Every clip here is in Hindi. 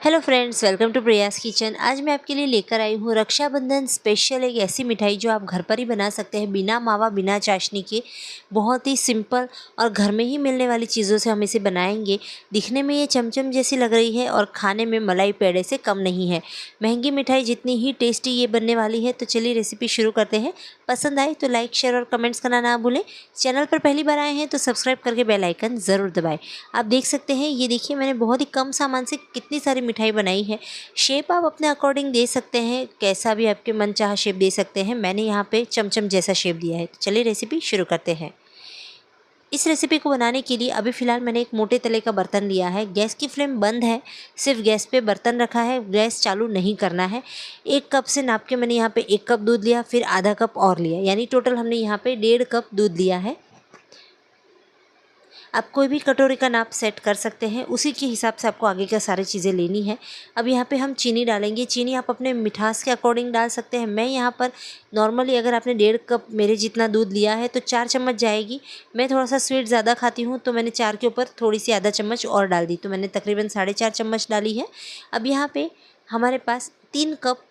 Hello friends, welcome to Priya's kitchen. आज मैं आपके लिए लेकर आई हूँ रक्षाबंधन स्पेशल एक ऐसी मिठाई जो आप घर पर ही बना सकते हैं बिना मावा बिना चाशनी के। बहुत ही सिंपल और घर में ही मिलने वाली चीज़ों से हम इसे बनाएंगे। दिखने में ये चमचम जैसी लग रही है और खाने में मलाई पेड़े से कम नहीं है। महंगी मिठाई जितनी ही टेस्टी ये बनने वाली है। तो चलिए रेसिपी शुरू करते हैं। पसंद आए तो लाइक शेयर और कमेंट्स करना ना भूलें। चैनल पर पहली बार आए हैं तो सब्सक्राइब करके बेल आइकन ज़रूर दबाएं। आप देख सकते हैं, ये देखिए मैंने बहुत ही कम सामान से कितनी सारी मिठाई बनाई है। शेप आप अपने अकॉर्डिंग दे सकते हैं, कैसा भी आपके मन चाहा शेप दे सकते हैं। मैंने यहाँ पे चमचम जैसा शेप दिया है। तो चलिए रेसिपी शुरू करते हैं। इस रेसिपी को बनाने के लिए अभी फ़िलहाल मैंने एक मोटे तले का बर्तन लिया है। गैस की फ्लेम बंद है, सिर्फ गैस पे बर्तन रखा है, गैस चालू नहीं करना है। 1 कप से नाप के मैंने यहाँ पे 1 कप दूध लिया, फिर आधा कप और लिया, यानी टोटल हमने यहाँ पे 1.5 कप दूध लिया है। आप कोई भी कटोरी का नाप सेट कर सकते हैं, उसी के हिसाब से आपको आगे का सारी चीज़ें लेनी है। अब यहाँ पे हम चीनी डालेंगे। चीनी आप अपने मिठास के अकॉर्डिंग डाल सकते हैं। मैं यहाँ पर नॉर्मली, अगर आपने 1.5 कप मेरे जितना दूध लिया है तो 4 चम्मच जाएगी। मैं थोड़ा सा स्वीट ज़्यादा खाती हूँ तो मैंने 4 के ऊपर थोड़ी सी आधा चम्मच और डाल दी, तो मैंने तकरीबन 4.5 चम्मच डाली है। अब यहाँ पर हमारे पास 3 कप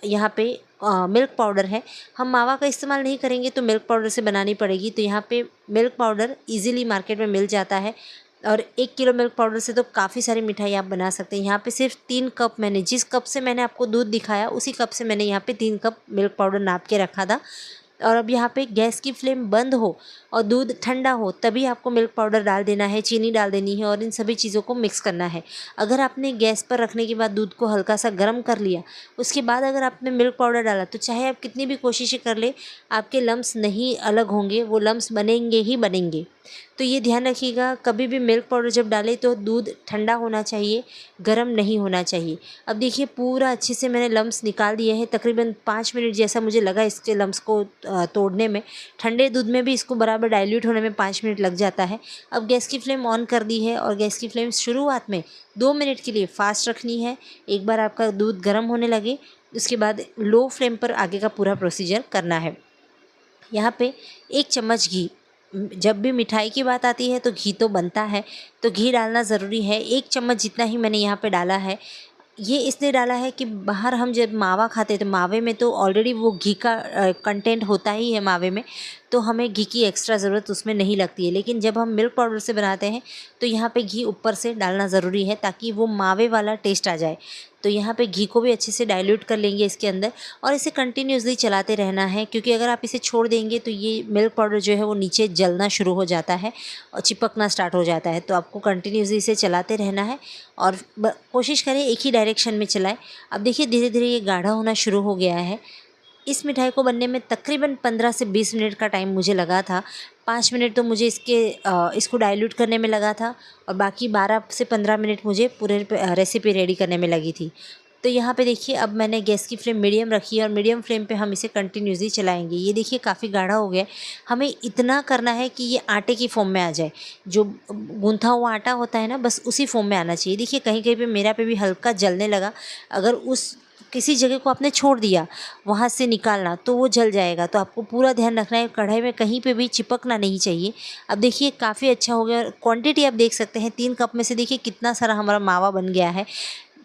यहाँ पे मिल्क पाउडर है। हम मावा का इस्तेमाल नहीं करेंगे तो मिल्क पाउडर से बनानी पड़ेगी। तो यहाँ पे मिल्क पाउडर इजीली मार्केट में मिल जाता है और 1 किलो मिल्क पाउडर से तो काफ़ी सारी मिठाई आप बना सकते हैं। यहाँ पे सिर्फ 3 कप, मैंने जिस कप से मैंने आपको दूध दिखाया उसी कप से मैंने यहाँ पे 3 कप मिल्क पाउडर नाप के रखा था। और अब यहाँ पे गैस की फ्लेम बंद हो और दूध ठंडा हो तभी आपको मिल्क पाउडर डाल देना है, चीनी डाल देनी है और इन सभी चीज़ों को मिक्स करना है। अगर आपने गैस पर रखने के बाद दूध को हल्का सा गर्म कर लिया, उसके बाद अगर आपने मिल्क पाउडर डाला तो चाहे आप कितनी भी कोशिशें कर ले, आपके लम्स नहीं अलग होंगे, वो लम्स बनेंगे ही बनेंगे। तो ये ध्यान रखिएगा, कभी भी मिल्क पाउडर जब डालें तो दूध ठंडा होना चाहिए, गर्म नहीं होना चाहिए। अब देखिए पूरा अच्छे से मैंने लम्स निकाल दिए हैं। तकरीबन 5 मिनट जैसा मुझे लगा इसके लम्स को तोड़ने में। ठंडे दूध में भी इसको बराबर डाइल्यूट होने में 5 मिनट लग जाता है। अब गैस की फ्लेम ऑन कर दी है और गैस की फ्लेम शुरुआत में 2 मिनट के लिए फास्ट रखनी है। एक बार आपका दूध गर्म होने लगे उसके बाद लो फ्लेम पर आगे का पूरा प्रोसीजर करना है। यहाँ पे 1 चम्मच घी, जब भी मिठाई की बात आती है तो घी तो बनता है, तो घी डालना ज़रूरी है। 1 चम्मच जितना ही मैंने यहाँ पे डाला है। ये इसलिए डाला है कि बाहर हम जब मावा खाते हैं तो मावे में तो ऑलरेडी वो घी का कंटेंट होता ही है मावे में, तो हमें घी की एक्स्ट्रा ज़रूरत उसमें नहीं लगती है। लेकिन जब हम मिल्क पाउडर से बनाते हैं तो यहाँ पे घी ऊपर से डालना ज़रूरी है ताकि वो मावे वाला टेस्ट आ जाए। तो यहाँ पे घी को भी अच्छे से डाइल्यूट कर लेंगे इसके अंदर और इसे कंटिन्यूसली चलाते रहना है, क्योंकि अगर आप इसे छोड़ देंगे तो ये मिल्क पाउडर जो है वो नीचे जलना शुरू हो जाता है और चिपकना स्टार्ट हो जाता है। तो आपको कंटिन्यूसली इसे चलाते रहना है और कोशिश करें एक ही डायरेक्शन में चलाएं। अब देखिए धीरे धीरे ये गाढ़ा होना शुरू हो गया है। इस मिठाई को बनने में तकरीबन 15 से 20 मिनट का टाइम मुझे लगा था। 5 मिनट तो मुझे इसको डाइल्यूट करने में लगा था और बाकी 12 से 15 मिनट मुझे पूरे रेसिपी रेडी करने में लगी थी। तो यहाँ पे देखिए अब मैंने गैस की फ्लेम मीडियम रखी है और मीडियम फ्लेम पे हम इसे कंटिन्यूसली चलाएंगे। ये देखिए काफ़ी गाढ़ा हो गया है। हमें इतना करना है कि ये आटे की फॉर्म में आ जाए। जो गूंथा हुआ आटा होता है ना, बस उसी फॉर्म में आना चाहिए। देखिए कहीं कहीं पे मेरा पे भी हल्का जलने लगा। अगर उस किसी जगह को आपने छोड़ दिया वहाँ से निकालना तो वो जल जाएगा। तो आपको पूरा ध्यान रखना है, कढ़ाई में कहीं पे भी चिपकना नहीं चाहिए। अब देखिए काफ़ी अच्छा हो गया। क्वांटिटी आप देख सकते हैं, 3 कप में से देखिए कितना सारा हमारा मावा बन गया है।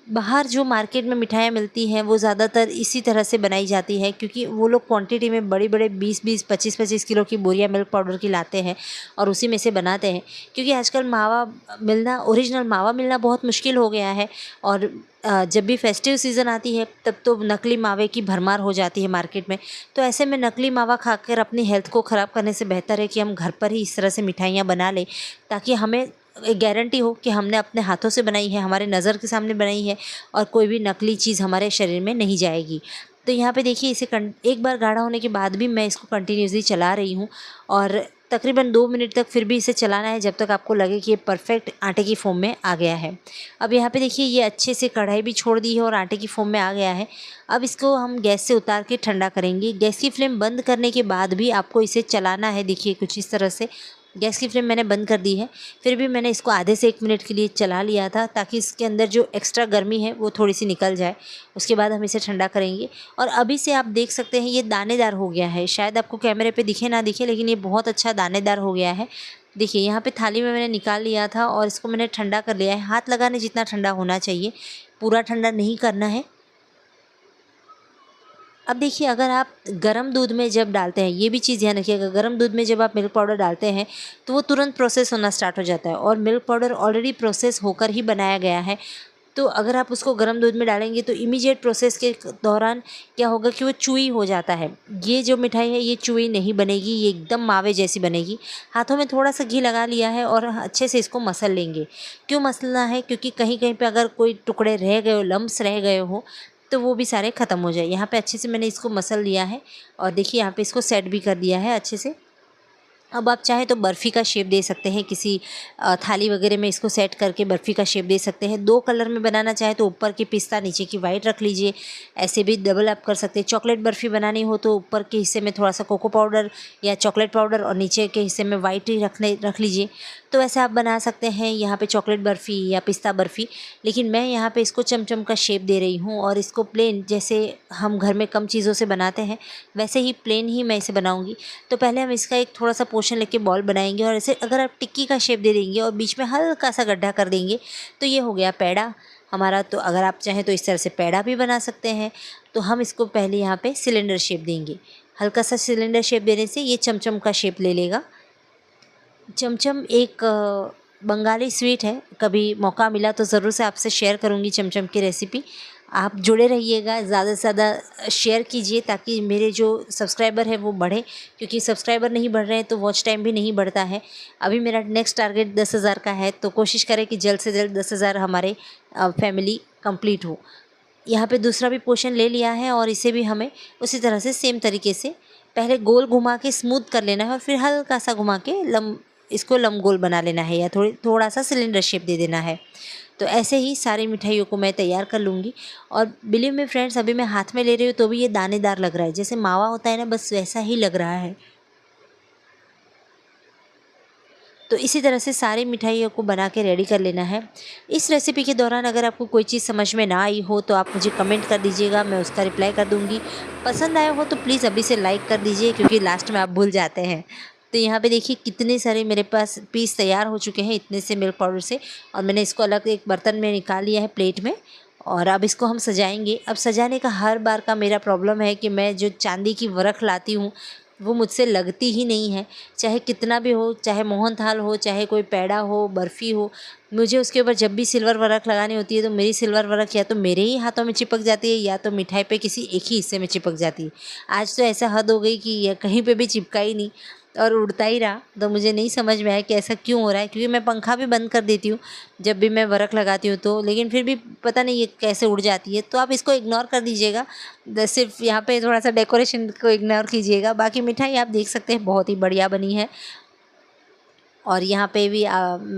बाहर जो मार्केट में मिठाइयाँ मिलती हैं वो ज़्यादातर इसी तरह से बनाई जाती है, क्योंकि वो लोग क्वांटिटी में बड़ी बड़े 20-20 25-25 किलो की बोरियाँ मिल्क पाउडर की लाते हैं और उसी में से बनाते हैं। क्योंकि आजकल मावा मिलना, ओरिजिनल मावा मिलना बहुत मुश्किल हो गया है और जब भी फेस्टिव सीज़न आती है तब तो नकली मावे की भरमार हो जाती है मार्केट में। तो ऐसे में नकली मावा खाकर अपनी हेल्थ को ख़राब करने से बेहतर है कि हम घर पर ही इस तरह से मिठाइयाँ बना लें, ताकि हमें एक गारंटी हो कि हमने अपने हाथों से बनाई है, हमारे नज़र के सामने बनाई है और कोई भी नकली चीज़ हमारे शरीर में नहीं जाएगी। तो यहाँ पे देखिए इसे एक बार गाढ़ा होने के बाद भी मैं इसको कंटिन्यूसली चला रही हूँ और तकरीबन 2 मिनट तक फिर भी इसे चलाना है, जब तक आपको लगे कि ये परफेक्ट आटे की फॉर्म में आ गया है। अब यहाँ पे देखिए ये अच्छे से कढ़ाई भी छोड़ दी है और आटे की फॉर्म में आ गया है। अब इसको हम गैस से उतार के ठंडा करेंगे। गैस की फ्लेम बंद करने के बाद भी आपको इसे चलाना है। देखिए कुछ इस तरह से गैस की फ्लेम मैंने बंद कर दी है, फिर भी मैंने इसको आधे से 1 मिनट के लिए चला लिया था ताकि इसके अंदर जो एक्स्ट्रा गर्मी है वो थोड़ी सी निकल जाए। उसके बाद हम इसे ठंडा करेंगे और अभी से आप देख सकते हैं ये दानेदार हो गया है। शायद आपको कैमरे पे दिखे ना दिखे, लेकिन ये बहुत अच्छा दानेदार हो गया है। देखिए यहाँ पे थाली में मैंने निकाल लिया था और इसको मैंने ठंडा कर लिया है। हाथ लगाने जितना ठंडा होना चाहिए, पूरा ठंडा नहीं करना है। अब देखिए, अगर आप गर्म दूध में जब डालते हैं, ये भी चीज़ ध्यान रखिएगा, गर्म दूध में जब आप मिल्क पाउडर डालते हैं तो वो तुरंत प्रोसेस होना स्टार्ट हो जाता है, और मिल्क पाउडर ऑलरेडी प्रोसेस होकर ही बनाया गया है। तो अगर आप उसको गर्म दूध में डालेंगे तो इमीडिएट प्रोसेस के दौरान क्या होगा कि वो चूई हो जाता है। ये जो मिठाई है ये चूई नहीं बनेगी, ये एकदम मावे जैसी बनेगी। हाथों में थोड़ा सा घी लगा लिया है और अच्छे से इसको मसल लेंगे। क्यों मसलना है? क्योंकि कहीं कहीं पे अगर कोई टुकड़े रह गए हो, लम्स रह गए हो, तो वो भी सारे ख़त्म हो जाए। यहाँ पे अच्छे से मैंने इसको मसल लिया है और देखिए यहाँ पे इसको सेट भी कर दिया है अच्छे से। अब आप चाहें तो बर्फ़ी का शेप दे सकते हैं, किसी थाली वगैरह में इसको सेट करके बर्फ़ी का शेप दे सकते हैं। 2 कलर में बनाना चाहे तो ऊपर की पिस्ता नीचे की वाइट रख लीजिए, ऐसे भी डबल आप कर सकते हैं। चॉकलेट बर्फ़ी बनानी हो तो ऊपर के हिस्से में थोड़ा सा कोको पाउडर या चॉकलेट पाउडर और नीचे के हिस्से में वाइट ही रख लीजिए। तो वैसे आप बना सकते हैं यहाँ पे चॉकलेट बर्फ़ी या पिस्ता बर्फ़ी, लेकिन मैं यहाँ पे इसको चमचम का शेप दे रही हूँ और इसको प्लेन, जैसे हम घर में कम चीज़ों से बनाते हैं वैसे ही प्लेन ही मैं इसे बनाऊँगी। तो पहले हम इसका एक थोड़ा सा पोर्शन लेके बॉल बनाएंगे और इसे अगर आप टिक्की का शेप दे देंगे और बीच में हल्का सा गड्ढा कर देंगे तो ये हो गया पेड़ा हमारा। तो अगर आप चाहें तो इस तरह से पेड़ा भी बना सकते हैं। तो हम इसको पहले यहाँ पे सिलेंडर शेप देंगे। हल्का सा सिलेंडर शेप देने से ये चमचम का शेप ले लेगा। चमचम एक बंगाली स्वीट है, कभी मौका मिला तो ज़रूर से आपसे शेयर करूँगी चमचम की रेसिपी। आप जुड़े रहिएगा, ज़्यादा से ज़्यादा शेयर कीजिए ताकि मेरे जो सब्सक्राइबर है वो बढ़े, क्योंकि सब्सक्राइबर नहीं बढ़ रहे हैं तो वॉच टाइम भी नहीं बढ़ता है। अभी मेरा नेक्स्ट टारगेट 10,000 का है, तो कोशिश करें कि जल्द से जल्द 10,000 हमारे फैमिली कंप्लीट हो। यहाँ पे दूसरा भी पोर्शन ले लिया है और इसे भी हमें उसी तरह से सेम तरीके से पहले गोल घुमा के स्मूथ कर लेना है और फिर हल्का सा घुमा के इसको लंबगोल बना लेना है या थोड़ा सा सिलेंडर शेप दे देना है। तो ऐसे ही सारी मिठाइयों को मैं तैयार कर लूँगी। और बिलीव मी फ्रेंड्स, अभी मैं हाथ में ले रही हूँ तो भी ये दानेदार लग रहा है, जैसे मावा होता है ना, बस वैसा ही लग रहा है। तो इसी तरह से सारी मिठाइयों को बना के रेडी कर लेना है। इस रेसिपी के दौरान अगर आपको कोई चीज़ समझ में ना आई हो तो आप मुझे कमेंट कर दीजिएगा, मैं उसका रिप्लाई कर दूँगी। पसंद आया हो तो प्लीज़ अभी से लाइक कर दीजिए, क्योंकि लास्ट में आप भूल जाते हैं। तो यहाँ पे देखिए कितने सारे मेरे पास पीस तैयार हो चुके हैं इतने से मिल्क पाउडर से, और मैंने इसको अलग एक बर्तन में निकाल लिया है, प्लेट में। और अब इसको हम सजाएंगे। अब सजाने का हर बार का मेरा प्रॉब्लम है कि मैं जो चांदी की वरख लाती हूँ वो मुझसे लगती ही नहीं है, चाहे कितना भी हो, चाहे मोहनथाल हो, चाहे कोई पेड़ा हो, बर्फ़ी हो। मुझे उसके ऊपर जब भी सिल्वर वरख लगानी होती है तो मेरी सिल्वर वरख या तो मेरे ही हाथों में चिपक जाती है या तो मिठाई पे किसी एक ही हिस्से में चिपक जाती है। आज तो ऐसा हद हो गई कि यह कहीं पे भी चिपका ही नहीं और उड़ता ही रहा। तो मुझे नहीं समझ में आया कि ऐसा क्यों हो रहा है, क्योंकि मैं पंखा भी बंद कर देती हूँ जब भी मैं वरख लगाती हूँ तो, लेकिन फिर भी पता नहीं ये कैसे उड़ जाती है। तो आप इसको इग्नोर कर दीजिएगा, सिर्फ यहाँ पे थोड़ा सा डेकोरेशन को इग्नोर कीजिएगा। बाकी मिठाई आप देख सकते हैं बहुत ही बढ़िया बनी है। और यहाँ पे भी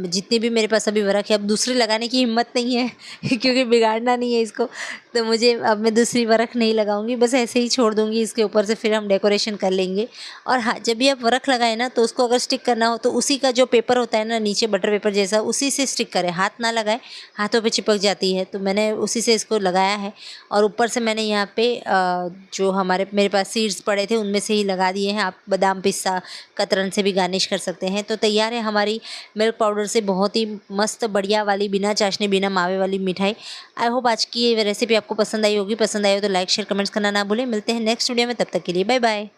जितनी भी मेरे पास अभी वरख है, अब दूसरी लगाने की हिम्मत नहीं है क्योंकि बिगाड़ना नहीं है इसको। तो मुझे अब मैं दूसरी वरख नहीं लगाऊंगी, बस ऐसे ही छोड़ दूंगी इसके ऊपर से, फिर हम डेकोरेशन कर लेंगे। और हाँ, जब भी आप वरख लगाए ना तो उसको अगर स्टिक करना हो तो उसी का जो पेपर होता है ना नीचे, बटर पेपर जैसा, उसी से स्टिक करें, हाथ ना लगाए, हाथों पर चिपक जाती है। तो मैंने उसी से इसको लगाया है। और ऊपर से मैंने यहाँ पे जो मेरे पास सीड्स पड़े थे उनमें से ही लगा दिए हैं। आप बादाम, पिस्ता, कतरन से भी गार्निश कर सकते हैं। तो तैयार है हमारी मिल्क पाउडर से बहुत ही मस्त बढ़िया वाली, बिना चाशनी बिना मावे वाली मिठाई। आई होप आज की ये रेसिपी आपको पसंद आई होगी। पसंद आई हो तो लाइक शेयर कमेंट्स करना ना भूलें। मिलते हैं नेक्स्ट वीडियो में, तब तक के लिए बाय बाय।